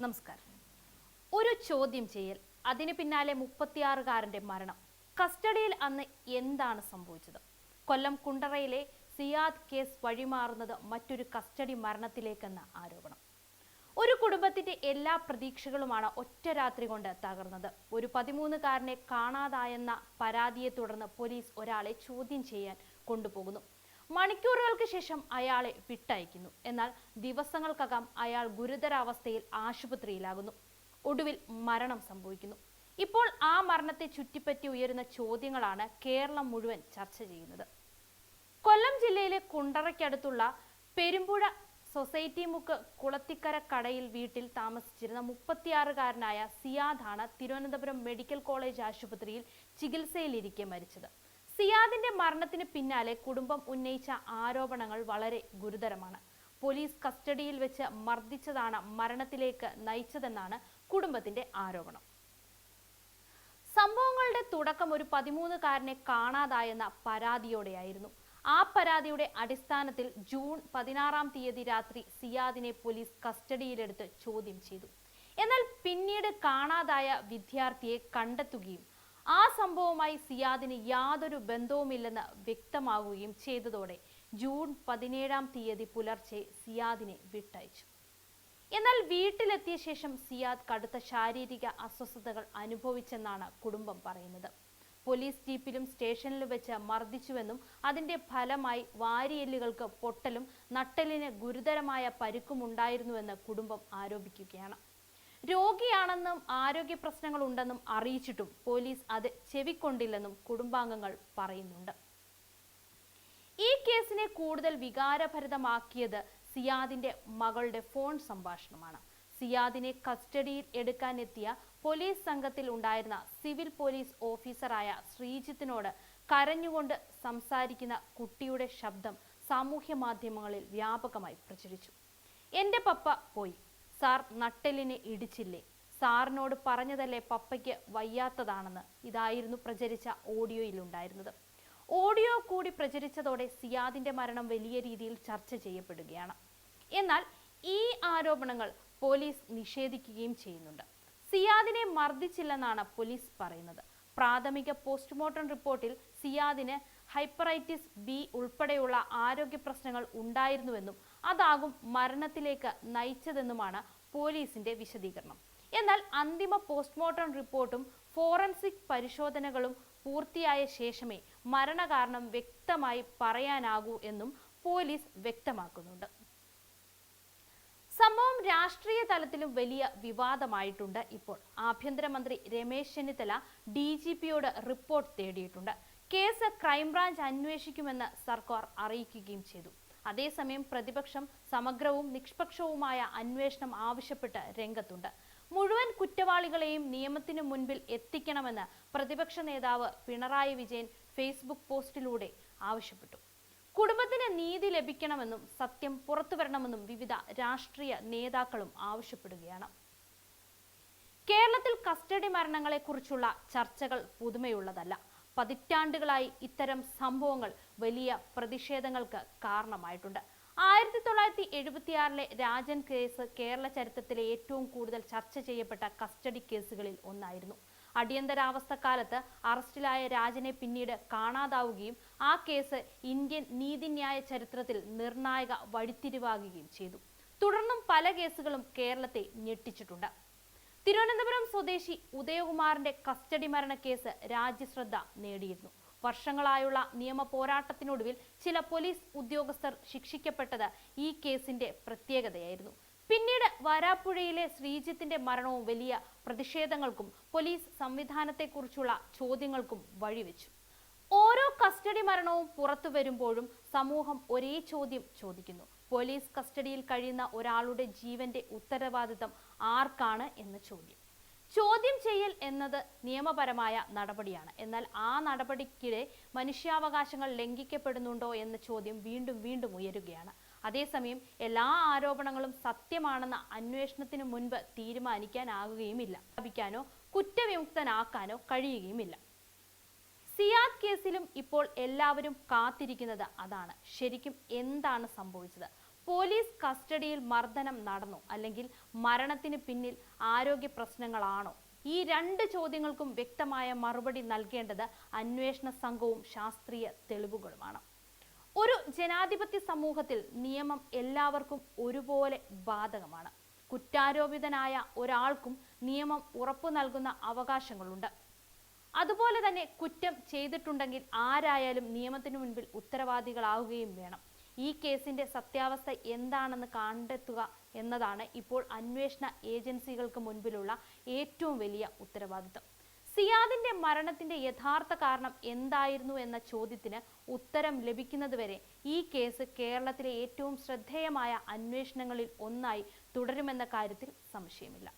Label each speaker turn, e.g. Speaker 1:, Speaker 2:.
Speaker 1: നമസ്കാരം. ഒരു ചോദ്യം ചെയ്യൽ, അതിന് പിന്നാലെ 36-കാരന്റെ മരണം. കസ്റ്റഡിയിൽ അന്ന് എന്താണ് സംഭവിച്ചത്? കൊല്ലം കുണ്ടറയിലെ സിയാദ് കേസ് വഴിമാറുന്നത് മറ്റൊരു കസ്റ്റഡി മരണത്തിലേക്കെന്ന ആരോപണം. ഒരു കുടുംബത്തിന്റെ എല്ലാ പ്രതീക്ഷകളുമാണ് ഒറ്റ രാത്രി കൊണ്ട് തകർന്നത്. ഒരു 13-കാരനെ കാണാതായെന്ന പരാതിയെ തുടർന്ന് പോലീസ് ഒരാളെ ചോദ്യം ചെയ്യാൻ കൊണ്ടുപോകുന്നു. മണിക്കൂറുകൾക്ക് ശേഷം അയാളെ വിട്ടയക്കുന്നു. എന്നാൽ ദിവസങ്ങൾക്കകം അയാൾ ഗുരുതരാവസ്ഥയിൽ ആശുപത്രിയിലാകുന്നു. ഒടുവിൽ മരണം സംഭവിക്കുന്നു. ഇപ്പോൾ ആ മരണത്തെ ചുറ്റിപ്പറ്റി ഉയരുന്ന ചോദ്യങ്ങളാണ് കേരളം മുഴുവൻ ചർച്ച ചെയ്യുന്നത്. കൊല്ലം ജില്ലയിലെ കുണ്ടറയ്ക്കടുത്തുള്ള പെരുമ്പുഴ സൊസൈറ്റി മുക്ക് കുളത്തിക്കര കടയിൽ വീട്ടിൽ താമസിച്ചിരുന്ന 36-കാരനായ സിയാദാണ് തിരുവനന്തപുരം മെഡിക്കൽ കോളേജ് ആശുപത്രിയിൽ ചികിത്സയിലിരിക്കെ മരിച്ചത്. സിയാദിന്റെ മരണത്തിന് പിന്നാലെ കുടുംബം ഉന്നയിച്ച ആരോപണങ്ങൾ വളരെ ഗുരുതരമാണ്. പോലീസ് കസ്റ്റഡിയിൽ വെച്ച് മർദ്ദിച്ചതാണ് മരണത്തിലേക്ക് നയിച്ചതെന്നാണ് കുടുംബത്തിന്റെ ആരോപണം. സംഭവങ്ങളുടെ തുടക്കം ഒരു 13-കാരനെ കാണാതായെന്ന പരാതിയോടെയായിരുന്നു. ആ പരാതിയുടെ അടിസ്ഥാനത്തിൽ ജൂൺ 16-ാം തീയതി രാത്രി സിയാദിനെ പോലീസ് കസ്റ്റഡിയിലെടുത്ത് ചോദ്യം ചെയ്തു. എന്നാൽ പിന്നീട് കാണാതായ വിദ്യാർത്ഥിയെ കണ്ടെത്തുകയും ആ സംഭവവുമായി സിയാദിന് യാതൊരു ബന്ധവുമില്ലെന്ന് വ്യക്തമാകുകയും ചെയ്തതോടെ ജൂൺ 17-ാം തീയതി പുലർച്ചെ സിയാദിനെ വിട്ടയച്ചു. എന്നാൽ വീട്ടിലെത്തിയ ശേഷം സിയാദ് കടുത്ത ശാരീരിക അസ്വസ്ഥതകൾ അനുഭവിച്ചെന്നാണ് കുടുംബം പറയുന്നത്. പോലീസ് ജീപ്പിലും സ്റ്റേഷനിലും വെച്ച് മർദ്ദിച്ചുവെന്നും അതിന്റെ ഫലമായി വാരിയെല്ലുകൾക്ക് പൊട്ടലും നട്ടെല്ലിന് ഗുരുതരമായ പരിക്കുമുണ്ടായിരുന്നുവെന്ന് കുടുംബം ആരോപിക്കുകയാണ്. രോഗിയാണെന്നും ആരോഗ്യ പ്രശ്നങ്ങൾ ഉണ്ടെന്നും അറിയിച്ചിട്ടും പോലീസ് അത് ചെവിക്കൊണ്ടില്ലെന്നും കുടുംബാംഗങ്ങൾ പറയുന്നുണ്ട്. ഈ കേസിനെ കൂടുതൽ വികാരഭരിതമാക്കിയത് സിയാദിന്റെ മകളുടെ ഫോൺ സംഭാഷണമാണ്. സിയാദിനെ കസ്റ്റഡിയിൽ എടുക്കാനെത്തിയ പോലീസ് സംഘത്തിൽ ഉണ്ടായിരുന്ന സിവിൽ പോലീസ് ഓഫീസറായ ശ്രീജിത്തിനോട് കരഞ്ഞുകൊണ്ട് സംസാരിക്കുന്ന കുട്ടിയുടെ ശബ്ദം സാമൂഹ്യ മാധ്യമങ്ങളിൽ വ്യാപകമായി പ്രചരിച്ചു. "എന്റെ പപ്പ പോയി സാർ, നട്ടെല്ലിനെ ഇടിച്ചില്ലേ? സാറിനോട് പറഞ്ഞതല്ലേ പപ്പയ്ക്ക് വയ്യാത്തതാണെന്ന്." ഇതായിരുന്നു പ്രചരിച്ച ഓഡിയോയിലുണ്ടായിരുന്നത്. ഓഡിയോ കൂടി പ്രചരിച്ചതോടെ സിയാദിന്റെ മരണം വലിയ രീതിയിൽ ചർച്ച ചെയ്യപ്പെടുകയാണ്. എന്നാൽ ഈ ആരോപണങ്ങൾ പോലീസ് നിഷേധിക്കുകയും ചെയ്യുന്നുണ്ട്. സിയാദിനെ മർദ്ദിച്ചില്ലെന്നാണ് പോലീസ് പറയുന്നത്. പ്രാഥമിക പോസ്റ്റ്മോർട്ടം റിപ്പോർട്ടിൽ സിയാദിന് ഹൈപ്പറൈറ്റിസ് ബി ഉൾപ്പെടെയുള്ള ആരോഗ്യ പ്രശ്നങ്ങൾ ഉണ്ടായിരുന്നുവെന്നും അതാകും മരണത്തിലേക്ക് നയിച്ചതെന്നുമാണ് പോലീസിന്റെ വിശദീകരണം. എന്നാൽ അന്തിമ പോസ്റ്റ്മോർട്ടം റിപ്പോർട്ടും ഫോറൻസിക് പരിശോധനകളും പൂർത്തിയായ ശേഷമേ മരണകാരണം വ്യക്തമായി പറയാനാകൂ എന്നും പോലീസ് വ്യക്തമാക്കുന്നുണ്ട്. സംഭവം രാഷ്ട്രീയ തലത്തിലും വലിയ വിവാദമായിട്ടുണ്ട്. ഇപ്പോൾ ആഭ്യന്തരമന്ത്രി രമേശ് ചെന്നിത്തല DGPയോട് റിപ്പോർട്ട് തേടിയിട്ടുണ്ട്. കേസ് ക്രൈംബ്രാഞ്ച് അന്വേഷിക്കുമെന്ന് സർക്കാർ അറിയിക്കുകയും ചെയ്തു. അതേസമയം പ്രതിപക്ഷം സമഗ്രവും നിഷ്പക്ഷവുമായ അന്വേഷണം ആവശ്യപ്പെട്ട് രംഗത്തുണ്ട്. മുഴുവൻ കുറ്റവാളികളെയും നിയമത്തിനു മുൻപിൽ എത്തിക്കണമെന്ന് പ്രതിപക്ഷ നേതാവ് പിണറായി വിജയൻ ഫേസ്ബുക്ക് പോസ്റ്റിലൂടെ ആവശ്യപ്പെട്ടു. കുടുംബത്തിന് നീതി ലഭിക്കണമെന്നും സത്യം പുറത്തുവരണമെന്നും വിവിധ രാഷ്ട്രീയ നേതാക്കളും ആവശ്യപ്പെടുകയാണ്. കേരളത്തിൽ കസ്റ്റഡി മരണങ്ങളെക്കുറിച്ചുള്ള ചർച്ചകൾ പുതുമയുള്ളതല്ല. പതിറ്റാണ്ടുകളായി ഇത്തരം സംഭവങ്ങൾ വലിയ പ്രതിഷേധങ്ങൾക്ക് കാരണമായിട്ടുണ്ട്. 1976-ലെ രാജൻ കേസ് കേരള ചരിത്രത്തിലെ ഏറ്റവും കൂടുതൽ ചർച്ച ചെയ്യപ്പെട്ട കസ്റ്റഡി കേസുകളിൽ ഒന്നായിരുന്നു. അടിയന്തരാവസ്ഥ കാലത്ത് അറസ്റ്റിലായ രാജനെ പിന്നീട് കാണാതാവുകയും ആ കേസ് ഇന്ത്യൻ നീതിന്യായ ചരിത്രത്തിൽ നിർണായക വഴിത്തിരിവാകുകയും ചെയ്തു. തുടർന്നും പല കേസുകളും കേരളത്തെ ഞെട്ടിച്ചിട്ടുണ്ട്. തിരുവനന്തപുരം സ്വദേശി ഉദയകുമാറിന്റെ കസ്റ്റഡി മരണ കേസ് രാജ്യശ്രദ്ധ നേടിയിരുന്നു. വർഷങ്ങളായുള്ള നിയമ പോരാട്ടത്തിനൊടുവിൽ ചില പോലീസ് ഉദ്യോഗസ്ഥർ ശിക്ഷിക്കപ്പെട്ടത് ഈ കേസിന്റെ പ്രത്യേകതയായിരുന്നു. പിന്നീട് വരാപ്പുഴയിലെ ശ്രീജിത്തിന്റെ മരണവും വലിയ പ്രതിഷേധങ്ങൾക്കും പോലീസ് സംവിധാനത്തെക്കുറിച്ചുള്ള ചോദ്യങ്ങൾക്കും വഴിവെച്ചു. ഓരോ കസ്റ്റഡി മരണവും പുറത്തു വരുമ്പോഴും സമൂഹം ഒരേ ചോദ്യം ചോദിക്കുന്നു: പോലീസ് കസ്റ്റഡിയിൽ കഴിയുന്ന ഒരാളുടെ ജീവന്റെ ഉത്തരവാദിത്തം ആർക്കാണ് എന്ന ചോദ്യം ചെയ്യൽ എന്നത് നിയമപരമായ നടപടിയാണ്. എന്നാൽ ആ നടപടിക്കിടെ മനുഷ്യാവകാശങ്ങൾ ലംഘിക്കപ്പെടുന്നുണ്ടോ എന്ന ചോദ്യം വീണ്ടും വീണ്ടും ഉയരുകയാണ്. അതേസമയം എല്ലാ ആരോപണങ്ങളും സത്യമാണെന്ന അന്വേഷണത്തിന് മുൻപ് തീരുമാനിക്കാനാകുകയുമില്ല. സ്ഥാപിക്കാനോ കുറ്റവിമുക്തനാക്കാനോ കഴിയുകയുമില്ല. സിയാദ് കേസിലും ഇപ്പോൾ എല്ലാവരും കാത്തിരിക്കുന്നത് അതാണ്. ശരിക്കും എന്താണ് സംഭവിച്ചത്? പോലീസ് കസ്റ്റഡിയിൽ മർദ്ദനം നടന്നോ അല്ലെങ്കിൽ മരണത്തിന് പിന്നിൽ ആരോഗ്യ പ്രശ്നങ്ങളാണോ? ഈ രണ്ട് ചോദ്യങ്ങൾക്കും വ്യക്തമായ മറുപടി നൽകേണ്ടത് അന്വേഷണ സംഘവും ശാസ്ത്രീയ തെളിവുകളുമാണ്. ഒരു ജനാധിപത്യ സമൂഹത്തിൽ നിയമം എല്ലാവർക്കും ഒരുപോലെ ബാധകമാണ്. കുറ്റാരോപിതനായ ഒരാൾക്കും നിയമം ഉറപ്പു നൽകുന്ന അവകാശങ്ങളുണ്ട്. അതുപോലെ തന്നെ കുറ്റം ചെയ്തിട്ടുണ്ടെങ്കിൽ ആരായാലും നിയമത്തിനു മുൻപിൽ ഉത്തരവാദികളാവുകയും വേണം. ഈ കേസിന്റെ സത്യാവസ്ഥ എന്താണെന്ന് കണ്ടെത്തുക എന്നതാണ് ഇപ്പോൾ അന്വേഷണ ഏജൻസികൾക്ക് മുൻപിലുള്ള ഏറ്റവും വലിയ ഉത്തരവാദിത്തം. സിയാദിന്റെ മരണത്തിന്റെ യഥാർത്ഥ കാരണം എന്തായിരുന്നു എന്ന ചോദ്യത്തിന് ഉത്തരം ലഭിക്കുന്നതുവരെ ഈ കേസ് കേരളത്തിലെ ഏറ്റവും ശ്രദ്ധേയമായ അന്വേഷണങ്ങളിൽ ഒന്നായി തുടരുമെന്ന കാര്യത്തിൽ സംശയമില്ല.